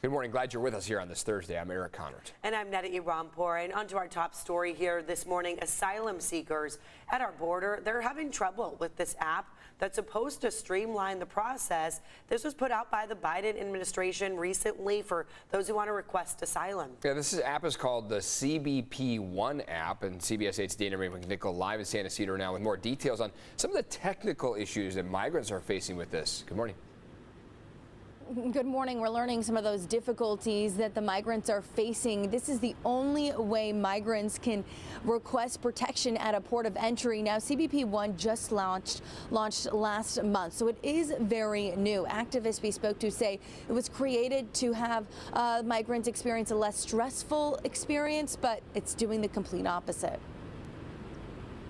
Good morning. Glad you're with us here on this Thursday. I'm Eric Connert. And I'm Neda Irampour. And onto our top story here this morning. Asylum seekers at our border, they're having trouble with this app that's supposed to streamline the process. This was put out by the Biden administration recently for those who want to request asylum. Yeah, this app is called the CBP One app, and CBS 8's Dana Marie McNichol live in San Ysidro now with more details on some of the technical issues that migrants are facing with this. Good morning. Good morning. We're learning some of those difficulties that the migrants are facing. This is the only way migrants can request protection at a port of entry. Now, CBP One just launched last month, so it is very new. Activists we spoke to say it was created to have migrants experience a less stressful experience, but it's doing the complete opposite.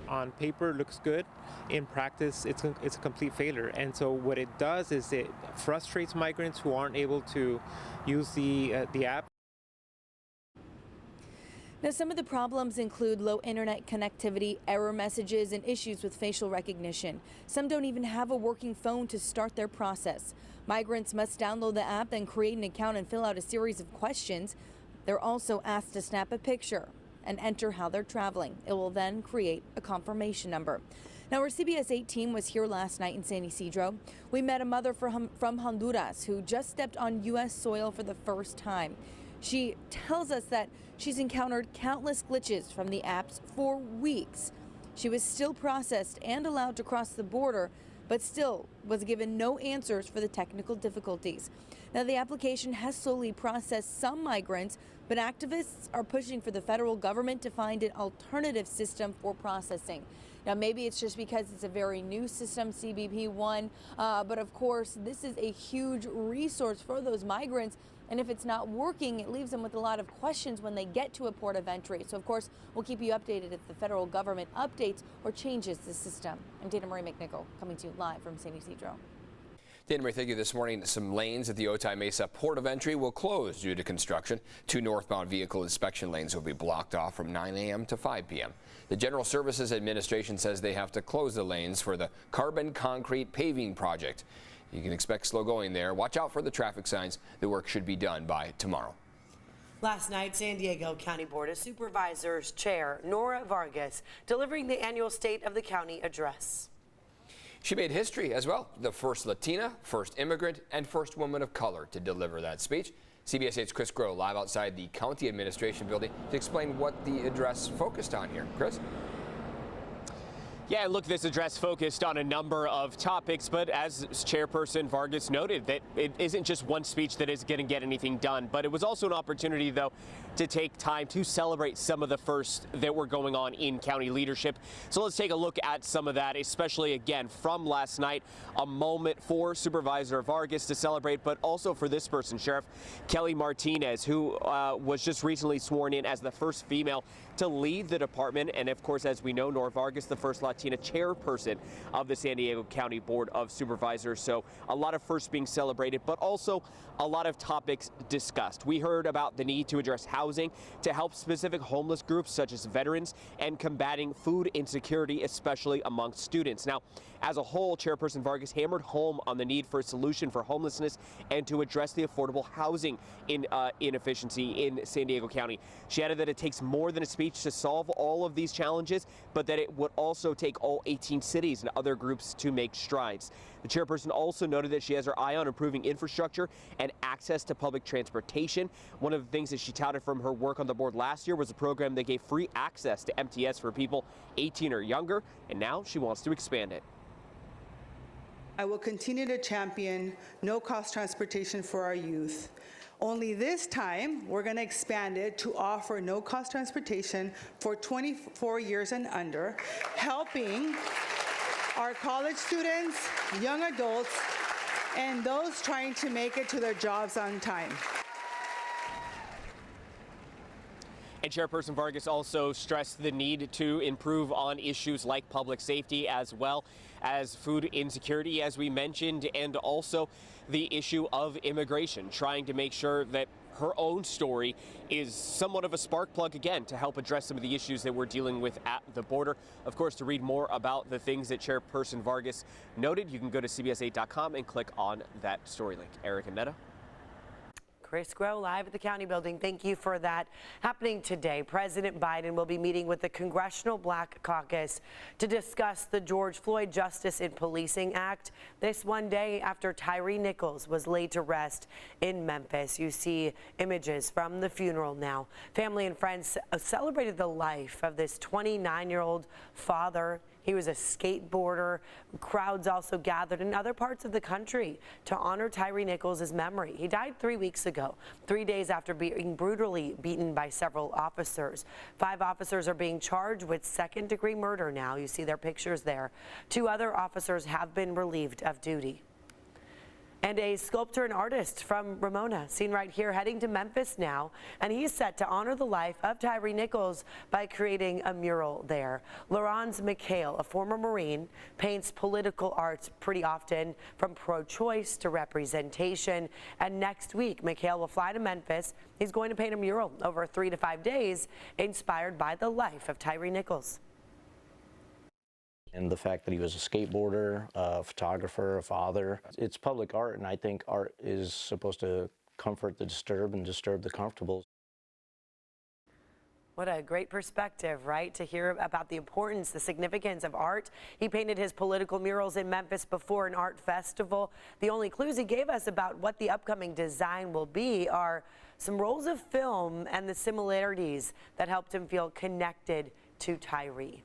On paper looks good. In practice, it's a complete failure. And so what it does is it frustrates migrants who aren't able to use the app. Now, some of the problems include low internet connectivity, error messages, and issues with facial recognition. Some don't even have a working phone to start their process. Migrants must download the app, then create an account and fill out a series of questions. They're also asked to snap a picture and enter how they're traveling. It will then create a confirmation number. Now, our CBS 8 team was here last night in San Ysidro. We met a mother from Honduras who just stepped on U.S. soil for the first time. She tells us that she's encountered countless glitches from the apps for weeks. She was still processed and allowed to cross the border, but still was given no answers for the technical difficulties. Now, the application has slowly processed some migrants, but activists are pushing for the federal government to find an alternative system for processing. Now, maybe it's just because it's a very new system, CBP One, but of course, this is a huge resource for those migrants. And if it's not working, it leaves them with a lot of questions when they get to a port of entry. So, of course, we'll keep you updated if the federal government updates or changes the system. I'm Dana Marie McNichol, coming to you live from San Ysidro. Dana Marie, thank you. This morning, some lanes at the Otay Mesa port of entry will close due to construction. 2 northbound vehicle inspection lanes will be blocked off from 9 a.m. to 5 p.m. The General Services Administration says they have to close the lanes for the carbon concrete paving project. You can expect slow going there. Watch out for the traffic signs. The work should be done by tomorrow. Last night, San Diego County Board of Supervisors Chair Nora Vargas delivering the annual State of the County address. She made history as well. The first Latina, first immigrant, and first woman of color to deliver that speech. CBS 8's Chris Groh live outside the County Administration Building to explain what the address focused on here. Chris? Yeah, look, this address focused on a number of topics, but as Chairperson Vargas noted, that it isn't just one speech that is going to get anything done, but it was also an opportunity, though, to take time to celebrate some of the firsts that were going on in county leadership. So let's take a look at some of that, especially, again, from last night, a moment for Supervisor Vargas to celebrate, but also for this person, Sheriff Kelly Martinez, who was just recently sworn in as the first female to lead the department. And, of course, as we know, Nora Vargas, the first Latina chairperson of the San Diego County Board of Supervisors. So a lot of firsts being celebrated, but also a lot of topics discussed. We heard about the need to address housing to help specific homeless groups such as veterans and combating food insecurity, especially amongst students. Now, as a whole, Chairperson Vargas hammered home on the need for a solution for homelessness and to address the affordable housing inefficiency in San Diego County. She added that it takes more than a speech to solve all of these challenges, but that it would also take all 18 cities and other groups to make strides. The chairperson also noted that she has her eye on improving infrastructure and access to public transportation. One of the things that she touted from her work on the board last year was a program that gave free access to MTS for people 18 or younger, and now she wants to expand it. I will continue to champion no-cost transportation for our youth. Only this time, we're going to expand it to offer no-cost transportation for 24 years and under, helping our college students, young adults, and those trying to make it to their jobs on time. And Chairperson Vargas also stressed the need to improve on issues like public safety as well as food insecurity, as we mentioned, and also the issue of immigration, trying to make sure that her own story is somewhat of a spark plug again to help address some of the issues that we're dealing with at the border. Of course, to read more about the things that Chairperson Vargas noted, you can go to CBS8.com and click on that story link. Eric and Netta. Chris Groh live at the county building. Thank you for that. Happening today, President Biden will be meeting with the Congressional Black Caucus to discuss the George Floyd Justice in Policing Act. This one day after Tyre Nichols was laid to rest in Memphis. You see images from the funeral now. Family and friends celebrated the life of this 29-year-old father. He was a skateboarder. Crowds also gathered in other parts of the country to honor Tyre Nichols' memory. He died 3 weeks ago, 3 days after being brutally beaten by several officers. 5 officers are being charged with second-degree murder now. You see their pictures there. 2 other officers have been relieved of duty. And a sculptor and artist from Ramona, seen right here, heading to Memphis now. And he's set to honor the life of Tyre Nichols by creating a mural there. Laurence McHale, a former Marine, paints political art pretty often, from pro-choice to representation. And next week, McHale will fly to Memphis. He's going to paint a mural over 3 to 5 days, inspired by the life of Tyre Nichols. And the fact that he was a skateboarder, a photographer, a father. It's public art, and I think art is supposed to comfort the disturbed and disturb the comfortable. What a great perspective, right? To hear about the importance, the significance of art. He painted his political murals in Memphis before an art festival. The only clues he gave us about what the upcoming design will be are some rolls of film and the similarities that helped him feel connected to Tyre.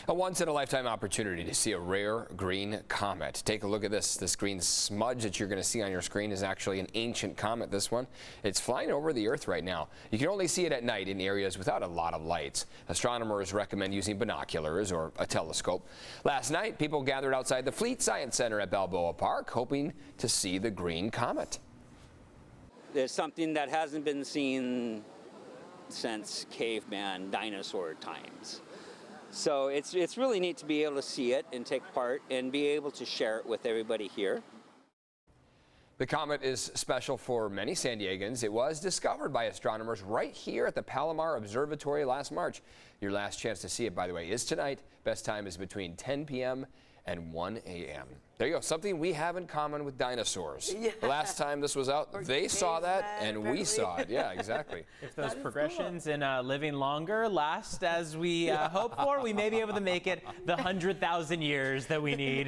A once-in-a-lifetime opportunity to see a rare green comet. Take a look at this. This green smudge that you're going to see on your screen is actually an ancient comet, this one. It's flying over the Earth right now. You can only see it at night in areas without a lot of lights. Astronomers recommend using binoculars or a telescope. Last night, people gathered outside the Fleet Science Center at Balboa Park, hoping to see the green comet. There's something that hasn't been seen since caveman dinosaur times. So it's really neat to be able to see it and take part and be able to share it with everybody here. The comet is special for many San Diegans. It was discovered by astronomers right here at the Palomar Observatory last March. Your last chance to see it, by the way, is tonight. Best time is between 10 p.m. and 1 a.m. There you go, something we have in common with dinosaurs. Yeah. The last time this was out, they saw that and we saw it. Yeah, exactly. If those progressions in living longer last as we hope for, we may be able to make it the 100,000 years that we need.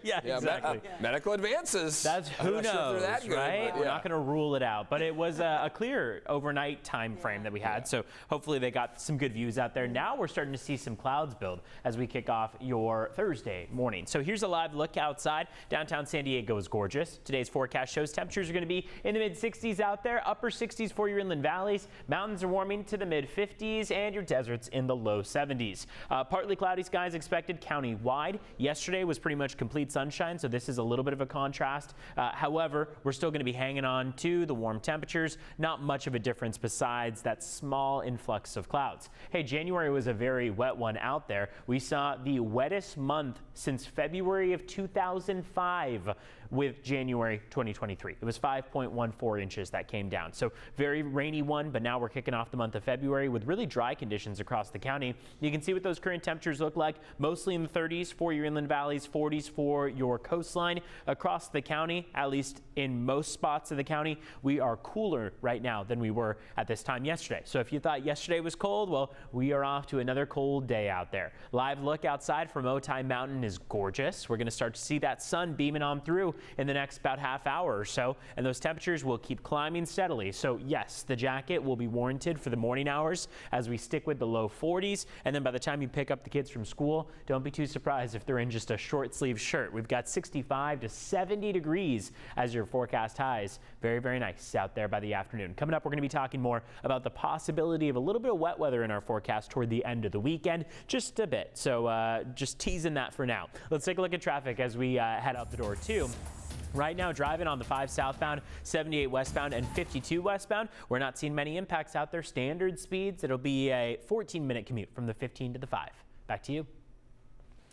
Yeah, exactly. Medical advances. That's who knows, that good, right? We're not going to rule it out, but it was a clear overnight time frame that we had, so hopefully they got some good views out there. Now we're starting to see some clouds build as we kick off your Thursday morning. So here's a live look outside. Downtown San Diego is gorgeous. Today's forecast shows temperatures are going to be in the mid-60s out there, upper 60s for your inland valleys. Mountains are warming to the mid-50s and your deserts in the low 70s. Partly cloudy skies expected county-wide. Yesterday was pretty much complete sunshine, so this is a little bit of a contrast. However, we're still going to be hanging on to the warm temperatures. Not much of a difference besides that small influx of clouds. Hey, January was a very wet one out there. We saw the wettest month since February of 2005 with January 2023. It was 5.14 inches that came down. So very rainy one, but now we're kicking off the month of February with really dry conditions across the county. You can see what those current temperatures look like, mostly in the 30s for your inland valleys, 40s for your coastline. Across the county, at least in most spots of the county, we are cooler right now than we were at this time yesterday. So if you thought yesterday was cold, well, we are off to another cold day out there. Live look outside from Otay Mountain is gorgeous. We're going to start to see that sun beaming on through in the next about half hour or so, and those temperatures will keep climbing steadily. So yes, the jacket will be warranted for the morning hours as we stick with the low 40s, and then by the time you pick up the kids from school, don't be too surprised if they're in just a short sleeve shirt. We've got 65 to 70 degrees as your forecast highs. Very, very nice out there by the afternoon. Coming up, we're going to be talking more about the possibility of a little bit of wet weather in our forecast toward the end of the weekend, just a bit. So just teasing that for now. Let's take a look at traffic as we head out the door too. Right now, driving on the 5 southbound, 78 westbound, and 52 westbound. We're not seeing many impacts out there. Standard speeds, it'll be a 14-minute commute from the 15 to the 5. Back to you.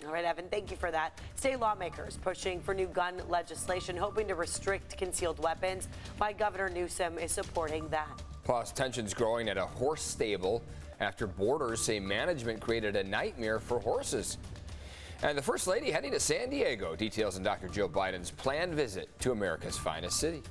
All right, Evan, thank you for that. State lawmakers pushing for new gun legislation, hoping to restrict concealed weapons. Why Governor Newsom is supporting that. Plus, tensions growing at a horse stable after boarders say management created a nightmare for horses. And the First Lady heading to San Diego. Details on Dr. Joe Biden's planned visit to America's finest city.